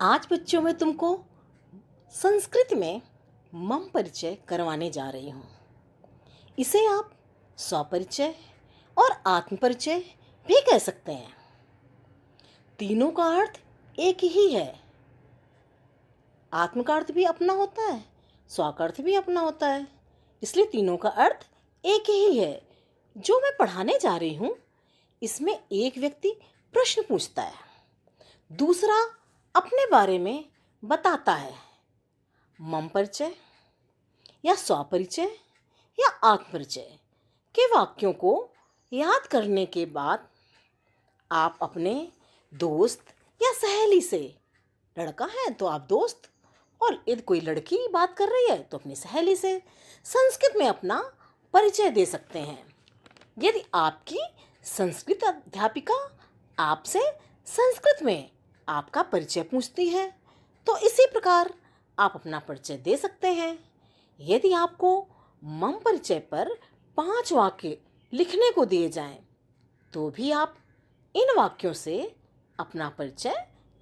आज बच्चों में तुमको संस्कृत में मम परिचय करवाने जा रही हूँ। इसे आप स्वपरिचय और आत्म परिचय भी कह सकते हैं। तीनों का अर्थ एक ही है। आत्म का अर्थ भी अपना होता है, स्व का अर्थ भी अपना होता है, इसलिए तीनों का अर्थ एक ही है। जो मैं पढ़ाने जा रही हूँ इसमें एक व्यक्ति प्रश्न पूछता है, दूसरा अपने बारे में बताता है। मम परिचय या स्वपरिचय या आत्मपरिचय के वाक्यों को याद करने के बाद आप अपने दोस्त या सहेली से, लड़का है तो आप दोस्त और यदि कोई लड़की बात कर रही है तो अपनी सहेली से संस्कृत में अपना परिचय दे सकते हैं। यदि आपकी संस्कृत अध्यापिका आपसे संस्कृत में आपका परिचय पूछती है तो इसी प्रकार आप अपना परिचय दे सकते हैं। यदि आपको मम परिचय पर 5 वाक्य लिखने को दिए जाएं तो भी आप इन वाक्यों से अपना परिचय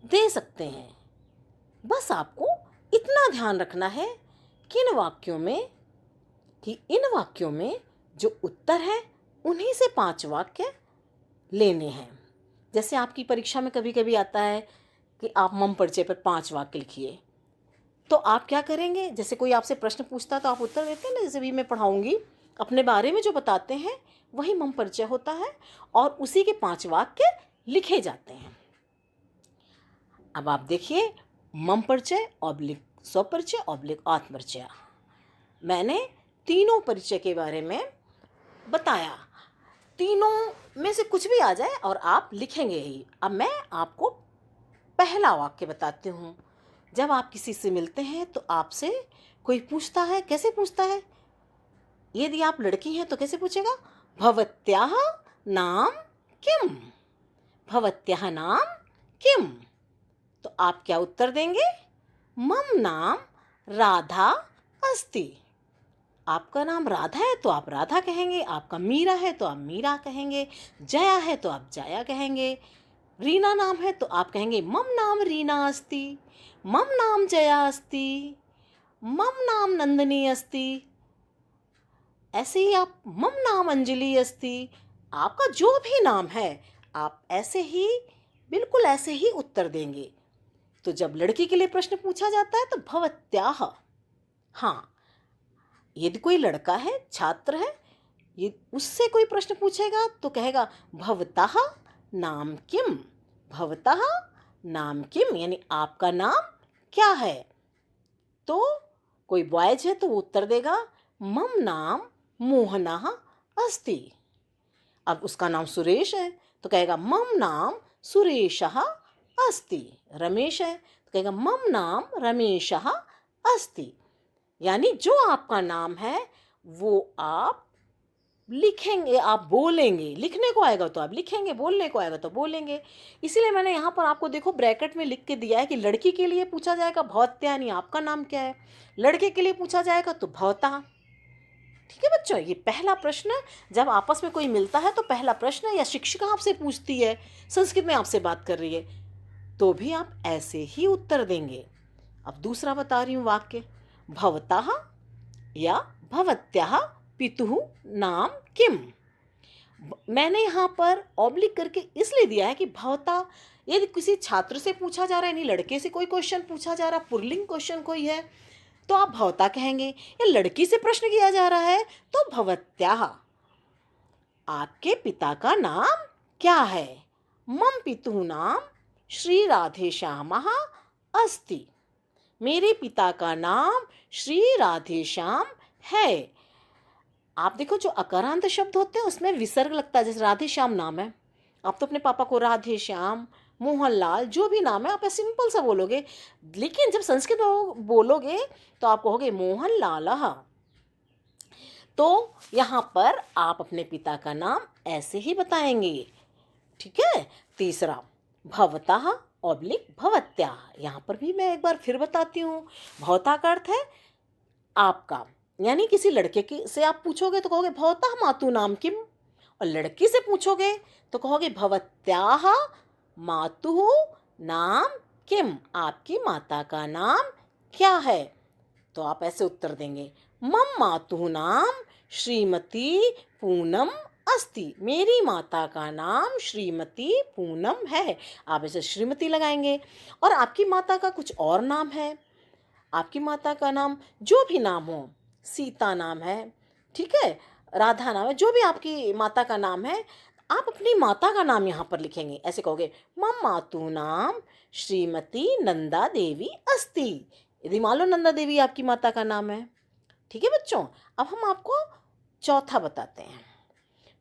दे सकते हैं। बस आपको इतना ध्यान रखना है कि इन वाक्यों में जो उत्तर है उन्हीं से 5 वाक्य लेने हैं। जैसे आपकी परीक्षा में कभी कभी आता है कि आप मम परिचय पर 5 वाक्य लिखिए, तो आप क्या करेंगे? जैसे कोई आपसे प्रश्न पूछता है तो आप उत्तर देते हैं ना, जैसे भी मैं पढ़ाऊंगी अपने बारे में जो बताते हैं वही मम परिचय होता है और उसी के 5 वाक्य लिखे जाते हैं। अब आप देखिए, मम परिचय ऑब्लिक स्वपरिचय ऑब्लिक आत्मपरिचय। मैंने तीनों परिचय के बारे में बताया। तीनों में से कुछ भी आ जाए और आप लिखेंगे ही। अब मैं आपको पहला वाक्य बताती हूँ। जब आप किसी से मिलते हैं तो आपसे कोई पूछता है, कैसे पूछता है? यदि आप लड़की हैं तो कैसे पूछेगा? भवत्याः नाम किम? भवत्याः नाम किम? तो आप क्या उत्तर देंगे? मम नाम राधा अस्ति। आपका नाम राधा है तो आप राधा कहेंगे, आपका मीरा है तो आप मीरा कहेंगे, जया है तो आप जया कहेंगे, रीना नाम है तो आप कहेंगे मम नाम रीना अस्ति, मम नाम जया अस्ति, मम नाम नंदनी अस्ति। ऐसे ही आप मम नाम अंजलि अस्ति। आपका जो भी नाम है आप ऐसे ही, बिल्कुल ऐसे ही उत्तर देंगे। तो जब लड़की के लिए प्रश्न पूछा जाता है तो भवत्याः। हाँ, यदि कोई लड़का है, छात्र है, ये उससे कोई प्रश्न पूछेगा तो कहेगा भवतः नाम किम? भवतः नाम किम यानी आपका नाम क्या है? तो कोई बॉयज है तो वो उत्तर देगा मम नाम मोहनः अस्ति। अब उसका नाम सुरेश है तो कहेगा मम नाम सुरेशः अस्ति। रमेश है तो कहेगा मम नाम रमेशः अस्ति। यानी जो आपका नाम है वो आप लिखेंगे, आप बोलेंगे। लिखने को आएगा तो आप लिखेंगे, बोलने को आएगा तो बोलेंगे। इसीलिए मैंने यहाँ पर आपको देखो ब्रैकेट में लिख के दिया है कि लड़की के लिए पूछा जाएगा भवत्या यानी आपका नाम क्या है, लड़के के लिए पूछा जाएगा तो भवता। ठीक है बच्चों, ये पहला प्रश्न जब आपस में कोई मिलता है तो पहला प्रश्न, या शिक्षिका आपसे पूछती है, संस्कृत में आपसे बात कर रही है, तो भी आप ऐसे ही उत्तर देंगे। अब दूसरा बता रही हूँ वाक्य, भवतः या भवत्याः पितुः नाम किम? मैंने यहाँ पर ऑब्लिक करके इसलिए दिया है कि भवता यदि किसी छात्र से पूछा जा रहा है, यानी लड़के से कोई क्वेश्चन पूछा जा रहा है, पुल्लिंग क्वेश्चन कोई है तो आप भवता कहेंगे, या लड़की से प्रश्न किया जा रहा है तो भवत्याः। आपके पिता का नाम क्या है? मम पितुः नाम श्री राधेश्यामः अस्ति। मेरे पिता का नाम श्री राधेश्याम है। आप देखो जो अकारांत शब्द होते हैं उसमें विसर्ग लगता है। जैसे राधेश्याम नाम है, आप तो अपने पापा को राधेश्याम, मोहनलाल, जो भी नाम है आप सिंपल सा बोलोगे, लेकिन जब संस्कृत में बोलोगे तो आप कहोगे मोहनलालः। तो यहाँ पर आप अपने पिता का नाम ऐसे ही बताएंगे। ठीक है। तीसरा, भवतः ऑब्लिक भवत्याः। यहाँ पर भी मैं एक बार फिर बताती हूँ। भवता का अर्थ है आपका, यानी किसी लड़के की से आप पूछोगे तो कहोगे भवतः मातु नाम किम, और लड़की से पूछोगे तो कहोगे भवत्याः मातुः नाम किम, आपकी माता का नाम क्या है? तो आप ऐसे उत्तर देंगे, मम मातुः नाम श्रीमती पूनम अस्ति, मेरी माता का नाम श्रीमती पूनम है। आप ऐसे श्रीमती लगाएंगे। और आपकी माता का कुछ और नाम है, आपकी माता का नाम जो भी नाम हो, सीता नाम है, ठीक है, राधा नाम है, जो भी आपकी माता का नाम है, आप अपनी माता का नाम यहाँ पर लिखेंगे। ऐसे कहोगे, मम मातु नाम श्रीमती नंदा देवी अस्ति। यदि मान लो नंदा देवी आपकी माता का नाम है। ठीक है बच्चों, अब हम आपको चौथा बताते हैं।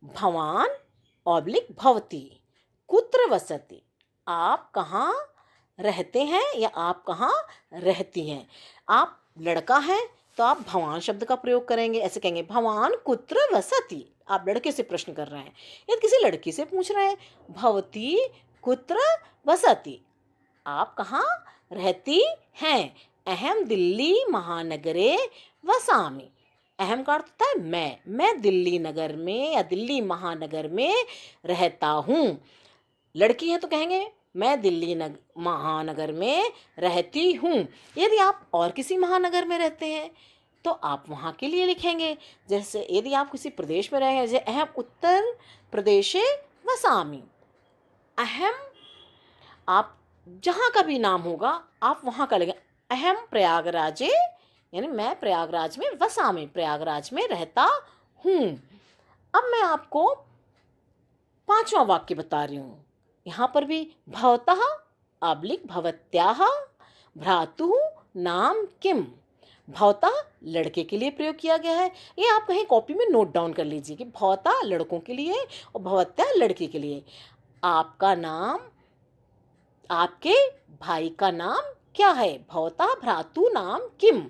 भवान ऑब्लिक भवती कुत्र वसति, आप कहाँ रहते हैं या आप कहाँ रहती हैं। आप लड़का हैं तो आप भवान शब्द का प्रयोग करेंगे। ऐसे कहेंगे, भवान कुत्र वसति, आप लड़के से प्रश्न कर रहे हैं या किसी लड़की से पूछ रहे हैं, भवती कुत्र वसति, आप कहाँ रहती हैं। अहम दिल्ली महानगरे वसामि, अहम का अर्थ होता है मैं दिल्ली नगर में या दिल्ली महानगर में रहता हूँ। लड़की है तो कहेंगे, मैं दिल्ली महानगर में रहती हूँ। यदि आप और किसी महानगर में रहते हैं तो आप वहाँ के लिए लिखेंगे। जैसे यदि आप किसी प्रदेश में रहे हैं, जैसे अहम उत्तर प्रदेशे वसामि, अहम, आप जहाँ का भी नाम होगा आप वहाँ का लिखें। अहम प्रयागराजे, यानी मैं प्रयागराज में वसामि, प्रयागराज में रहता हूँ। अब मैं आपको पांचवा वाक्य बता रही हूँ। यहाँ पर भी भवतः ऑब्लिक भवत्याः भ्रातुः नाम किम, भवतः लड़के के लिए प्रयोग किया गया है। ये आप कहीं कॉपी में नोट डाउन कर लीजिए कि भवतः लड़कों के लिए और भवत्याः लड़की के लिए। आपका नाम, आपके भाई का नाम क्या है? भवतः भ्रातु नाम किम।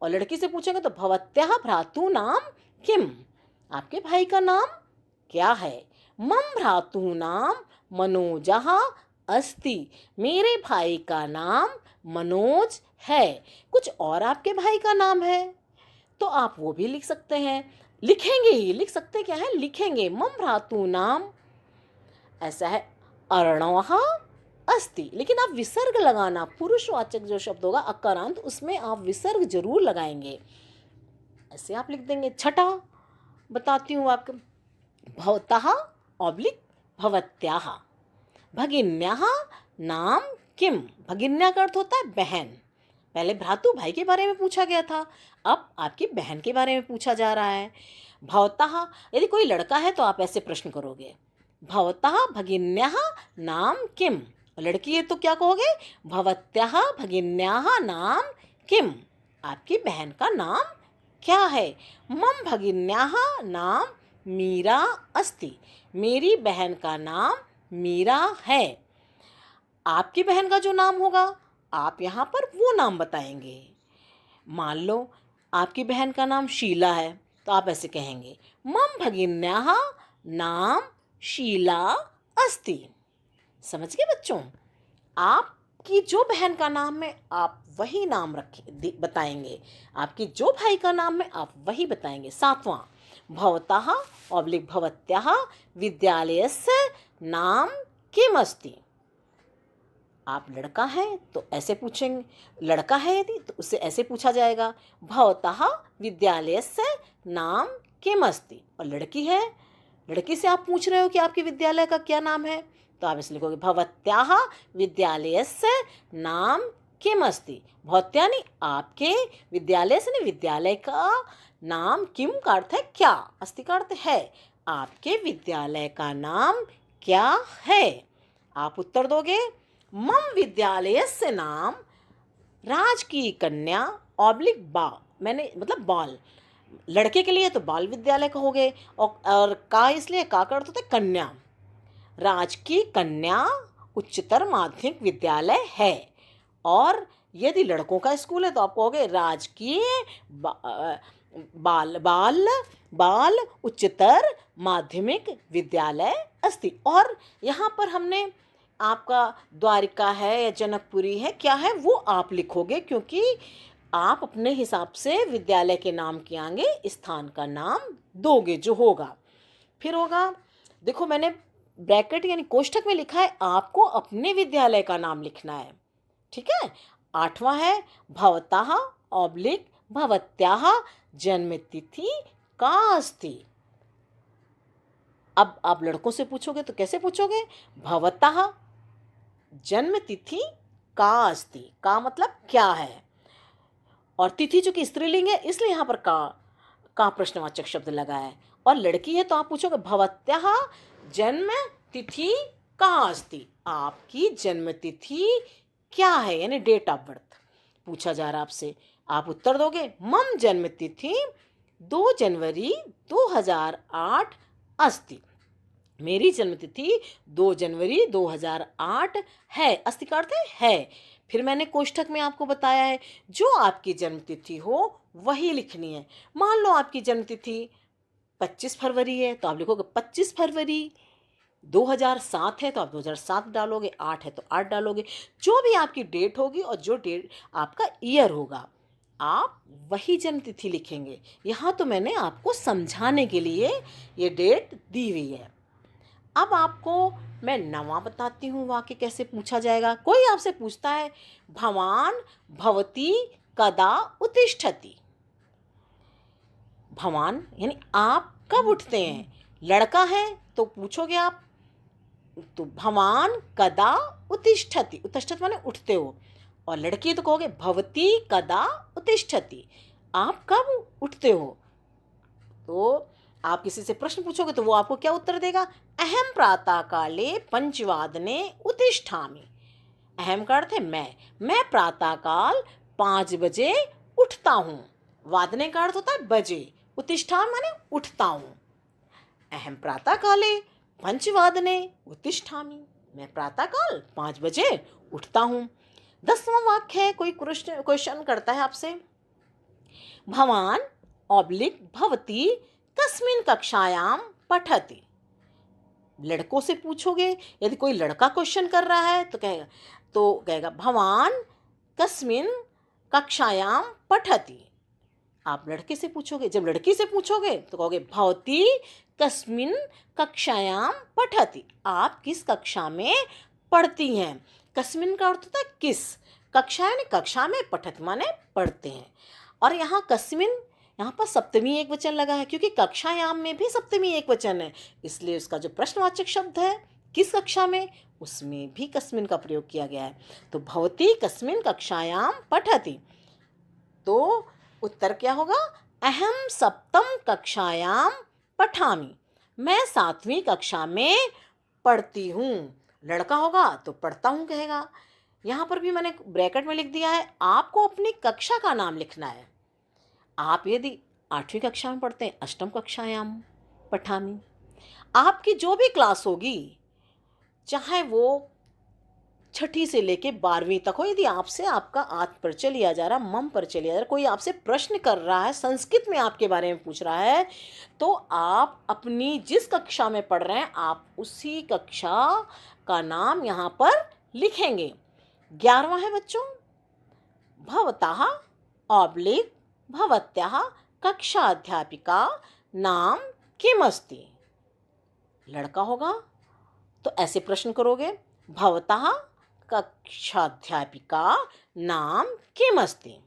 और लड़की से पूछेंगे तो भवत्याः भ्रातु नाम किम, आपके भाई का नाम क्या है? मम भ्रातु नाम मनोजः अस्ति, मेरे भाई का नाम मनोज है। कुछ और आपके भाई का नाम है तो आप वो भी लिख सकते हैं। लिखेंगे ही, लिख सकते क्या है, लिखेंगे। मम भ्रातु नाम, ऐसा है, अर्णवः अस्ति, लेकिन आप विसर्ग लगाना, पुरुषवाचक जो शब्द होगा अकारांत, उसमें आप विसर्ग जरूर लगाएंगे। ऐसे आप लिख देंगे। छठा बताती हूँ आपको, भवतः ऑब्लिक भवत्याः भगिन्याः नाम किम, भगिन्या का अर्थ होता है बहन। पहले भ्रातु भाई के बारे में पूछा गया था, अब आपकी बहन के बारे में पूछा जा रहा है। भवतः, यदि कोई लड़का है तो आप ऐसे प्रश्न करोगे, भवतः भगिन्याः नाम किम। लड़की है तो क्या कहोगे, भवत्याः भगिन्याः नाम किम, आपकी बहन का नाम क्या है? मम भगिन्याः नाम मीरा अस्ति, मेरी बहन का नाम मीरा है। आपकी बहन का जो नाम होगा आप यहाँ पर वो नाम बताएंगे। मान लो आपकी बहन का नाम शीला है तो आप ऐसे कहेंगे, मम भगिन्याः नाम शीला अस्ति। समझ गए बच्चों? आपकी जो बहन का नाम है आप वही नाम रखें, बताएंगे। आपकी जो भाई का नाम है आप वही बताएंगे। सातवां, भवतः ऑब्लिक भवत्याः विद्यालयस्य नाम किम अस्ति। आप लड़का है तो ऐसे पूछेंगे, लड़का है यदि तो उससे ऐसे पूछा जाएगा, भवतः विद्यालयस्य नाम किम अस्ति। और लड़की है, लड़की से आप पूछ रहे हो कि आपके विद्यालय का क्या नाम है, तो आप ऐसे लिखोगे, भवत्याः विद्यालयस्य नाम किम अस्ति। भवत्या यानी आपके, विद्यालय से नहीं, विद्यालय का नाम, किम का अर्थ है क्या, अस्ति का अर्थ है। आपके विद्यालय का नाम क्या है? आप उत्तर दोगे, मम विद्यालयस्य नाम राजकीय कन्या ऑब्लिक बा, मैंने मतलब बाल, लड़के के लिए तो बाल विद्यालय कहोगे, और का इसलिए, का अर्थ होता है कन्या, राजकीय कन्या उच्चतर माध्यमिक विद्यालय है। और यदि लड़कों का स्कूल है तो आप कहोगे राजकीय बाल उच्चतर माध्यमिक विद्यालय अस्ति। और यहाँ पर हमने आपका द्वारिका है या जनकपुरी है, क्या है वो आप लिखोगे, क्योंकि आप अपने हिसाब से विद्यालय के नाम के आगे स्थान का नाम दोगे जो होगा। फिर होगा, देखो मैंने ब्रैकेट यानी कोष्ठक में लिखा है आपको अपने विद्यालय का नाम लिखना है। ठीक है। 8वां है भवतः ऑब्लिक भवत्याः जन्म तिथि का अस्ति। अब आप लड़कों से पूछोगे तो कैसे पूछोगे? भवतः जन्म तिथि का अस्ति। का मतलब क्या है, और तिथि जो कि स्त्रीलिंग है इसलिए यहाँ पर का प्रश्नवाचक शब्द लगा है। और लड़की है तो आप पूछोगे भवत्याः जन्म तिथि का अस्ति। आपकी जन्म तिथि क्या है, यानी डेट ऑफ बर्थ पूछा जा रहा आपसे। आप उत्तर दोगे मम जन्म तिथि 2 जनवरी 2008 अस्ति। मेरी जन्मतिथि 2 जनवरी 2008 है। अस्ति का अर्थ है। फिर मैंने कोष्ठक में आपको बताया है जो आपकी जन्मतिथि हो वही लिखनी है। मान लो आपकी जन्मतिथि 25 फरवरी है तो आप लिखोगे 25 फरवरी। 2007 है तो आप 2007 डालोगे, 8 है तो 8 डालोगे। जो भी आपकी डेट होगी और जो डेट आपका ईयर होगा आप वही जन्मतिथि लिखेंगे। यहाँ तो मैंने आपको समझाने के लिए ये डेट दी हुई है। अब आपको मैं नवा बताती हूँ वाक्य कैसे पूछा जाएगा। कोई आपसे पूछता है भवान भवती कदा उत्तिष्ठति। भवान यानी आप कब उठते हैं। लड़का है तो पूछोगे आप तो भवान कदा उत्तिष्ठति। उत्तिष्ठति माने उठते हो। और लड़की तो कहोगे भवती कदा उत्तिष्ठति, आप कब उठते हो। तो आप किसी से प्रश्न पूछोगे तो वो आपको क्या उत्तर देगा? अहम प्रातः काले 5 वादने उत्तिष्ठामि। अहम का अर्थ है मैं प्रातः काल 5 बजे उठता हूँ। वादने का अर्थ होता है बजे। उत्तिष्ठामि माने उठता हूँ। अहम प्रातः काले 5 वादने उत्तिष्ठामि। मैं प्रातः काल 5 बजे उठता हूँ। 10वां वाक्य है, कोई क्वेश्चन करता है आपसे भवान ऑब्लिक भवती कस्मिन कक्षायां पठति। लड़कों से पूछोगे, यदि कोई लड़का क्वेश्चन कर रहा है तो कहेगा भवान कस्मिन कक्षायां पठति। आप लड़के से पूछोगे, जब लड़की से पूछोगे तो कहोगे भवती कस्मिन कक्षायां पठति। आप किस कक्षा में पढ़ती हैं। कस्मिन का अर्थ होता है किस, कक्षा यानी कक्षा में, पठति माने पढ़ते हैं। और यहाँ कस्मिन यहाँ पर सप्तमी एक वचन लगा है क्योंकि कक्षायाम में भी सप्तमी एक वचन है, इसलिए उसका जो प्रश्नवाचक शब्द है किस कक्षा में उसमें भी कस्मिन का प्रयोग किया गया है। तो भवती कस्मिन कक्षायाम पठति। तो उत्तर क्या होगा? अहम सप्तम कक्षायाम पठामि। मैं 7वीं कक्षा में पढ़ती हूँ। लड़का होगा तो पढ़ता हूँ कहेगा। यहाँ पर भी मैंने ब्रैकेट में लिख दिया है आपको अपनी कक्षा का नाम लिखना है। आप यदि 8वीं कक्षा में पढ़ते हैं अष्टम कक्षायाम पठामि। आपकी जो भी क्लास होगी चाहे वो 6ठी से लेके 12वीं तक हो, यदि आपसे आपका आत्म परिचय लिया जा रहा, मम परिचय लिया जा रहा, कोई आपसे प्रश्न कर रहा है, संस्कृत में आपके बारे में पूछ रहा है, तो आप अपनी जिस कक्षा में पढ़ रहे हैं आप उसी कक्षा का नाम यहाँ पर लिखेंगे। 11वां है बच्चों भवतः ऑब्लिक भवत्याः कक्षा अध्यापिका नाम किम अस्ति। लड़का होगा तो ऐसे प्रश्न करोगे भवतः कक्षाध्यापिका नाम किम अस्ति।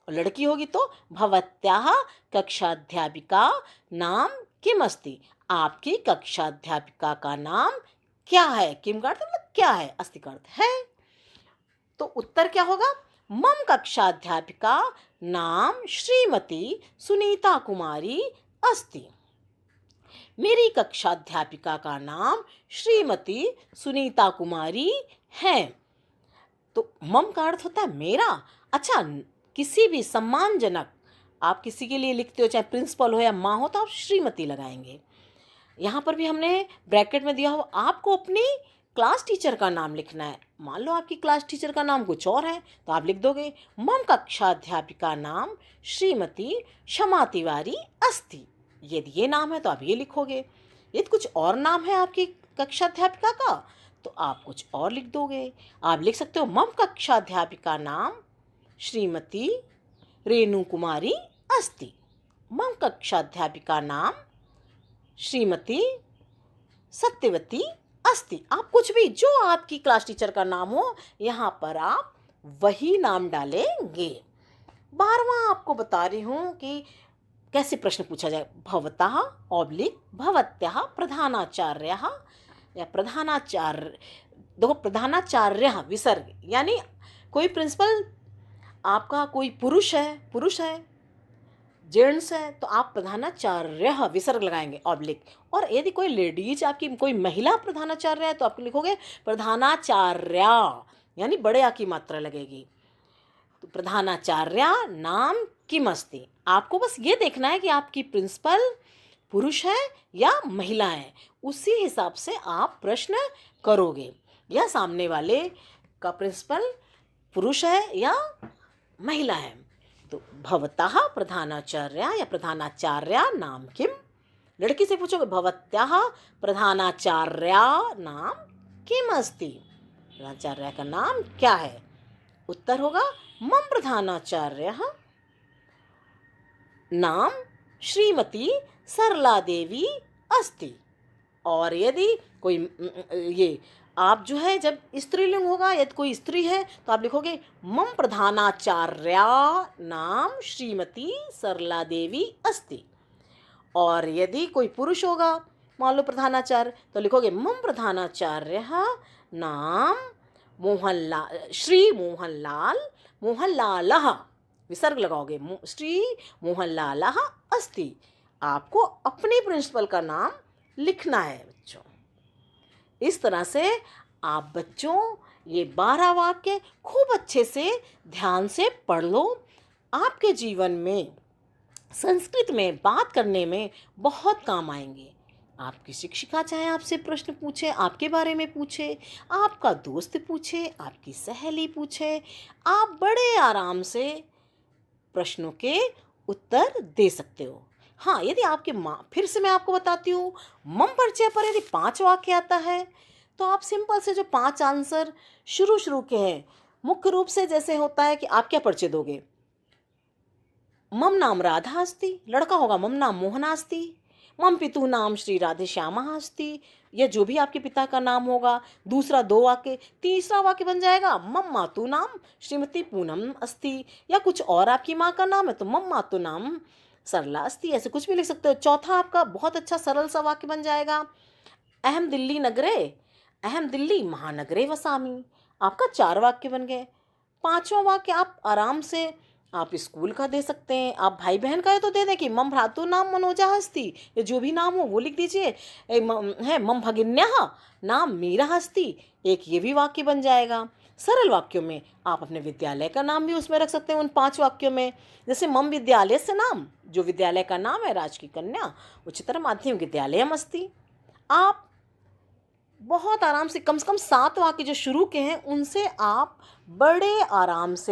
और लड़की होगी तो भवत्याः कक्षाध्यापिका नाम किम अस्ति। आपकी कक्षाध्यापिका का नाम क्या है। किम का अर्थ मतलब क्या है, अस्ति का अर्थ है। तो उत्तर क्या होगा? मम कक्षाध्यापिका नाम श्रीमती सुनीता कुमारी अस्ति। मेरी कक्षाध्यापिका का नाम श्रीमती सुनीता कुमारी है। तो मम का अर्थ होता है मेरा। अच्छा, किसी भी सम्मानजनक आप किसी के लिए लिखते हो, चाहे प्रिंसिपल हो या माँ हो, तो आप श्रीमती लगाएंगे। यहाँ पर भी हमने ब्रैकेट में दिया हो आपको अपनी क्लास टीचर का नाम लिखना है। मान लो आपकी क्लास टीचर का नाम कुछ और है तो आप लिख दोगे मम कक्षाध्यापिका नाम श्रीमती क्षमा तिवारी अस्ति। यदि ये नाम है तो आप ये लिखोगे। यदि कुछ और नाम है आपकी कक्षाध्यापिका का तो आप कुछ और लिख दोगे। आप लिख सकते हो मम कक्षाध्यापिका नाम श्रीमती रेणु कुमारी अस्ति। मम कक्षाध्यापिका नाम श्रीमती सत्यवती अस्ति। आप कुछ भी जो आपकी क्लास टीचर का नाम हो यहाँ पर आप वही नाम डालेंगे। 12वां आपको बता रही हूँ कि कैसे प्रश्न पूछा जाए। भवतः ऑब्लिक भवत्यः प्रधानाचार्यः या प्रधानाचार्य। देखो प्रधानाचार्यः विसर्ग, यानी कोई प्रिंसिपल आपका कोई पुरुष है जेंट्स है तो आप प्रधानाचार्यः विसर्ग लगाएंगे ऑब्लिक। और यदि कोई लेडीज आपकी कोई महिला प्रधानाचार्य है तो आप लिखोगे प्रधानाचार्या, यानी बड़े आ की मात्रा लगेगी। तो प्रधानाचार्या नाम किम अस्ति। आपको बस ये देखना है कि आपकी प्रिंसिपल पुरुष है या महिला है, उसी हिसाब से आप प्रश्न करोगे। या सामने वाले का प्रिंसिपल पुरुष है या महिला है। तो भवतः प्रधानाचार्या या प्रधानाचार्या नाम किम। लड़की से पूछोगे भवत्याः प्रधानाचार्या नाम किम अस्ति, प्रधानाचार्य का नाम क्या है। उत्तर होगा मम प्रधानाचार्यः नाम श्रीमती सरला देवी अस्ति। और यदि कोई ये आप जो है जब स्त्रीलिंग होगा, यदि कोई स्त्री है तो आप लिखोगे मम प्रधानाचार्या नाम श्रीमती सरला देवी अस्ति। और यदि कोई पुरुष होगा मान लो प्रधानाचार्य तो लिखोगे मम प्रधानाचार्यः नाम मोहनलाल श्री मोहनलालः विसर्ग लगाओगे श्री मोहनलालः अस्ति। आपको अपने प्रिंसिपल का नाम लिखना है बच्चों। इस तरह से आप बच्चों ये 12 वाक्य खूब अच्छे से ध्यान से पढ़ लो। आपके जीवन में संस्कृत में बात करने में बहुत काम आएंगे। आपकी शिक्षिका चाहे आपसे प्रश्न पूछे, आपके बारे में पूछे, आपका दोस्त पूछे, आपकी सहेली पूछे, आप बड़े आराम से प्रश्नों के उत्तर दे सकते हो। हाँ, यदि आपके फिर से मैं आपको बताती हूँ, मम परिचय पर यदि 5 वाक्य आता है तो आप सिंपल से जो 5 आंसर शुरू के हैं, मुख्य रूप से जैसे होता है कि आप क्या परिचय दोगे। मम नाम राधा अस्ति, लड़का होगा मम नाम मोहना अस्ति, मम पितुः नाम श्री राधे श्यामः अस्ति, या जो भी आपके पिता का नाम होगा। दूसरा 2 वाक्य, तीसरा वाक्य बन जाएगा मम मातु नाम श्रीमती पूनम अस्ति, या कुछ और आपकी माँ का नाम है तो मम मातु नाम सरला अस्ति, ऐसे कुछ भी लिख सकते हो। चौथा आपका बहुत अच्छा सरल सा वाक्य बन जाएगा अहम दिल्ली महानगरे वसामि। आपका 4 वाक्य बन गए। 5वां वाक्य आप आराम से आप स्कूल का दे सकते हैं। आप भाई बहन का है तो दे दें कि मम भ्रातु नाम मनोजा अस्ति, या जो भी नाम हो वो लिख दीजिए। मम भगिन्याः नाम मीरा अस्ति, एक ये भी वाक्य बन जाएगा। सरल वाक्यों में आप अपने विद्यालय का नाम भी उसमें रख सकते हैं उन 5 वाक्यों में। जैसे मम विद्यालय से नाम, जो विद्यालय का नाम है राजकीय कन्या उच्चतर माध्यमिक विद्यालयम अस्ति। आप बहुत आराम से कम 7 वाक्य जो शुरू के हैं उनसे आप बड़े आराम से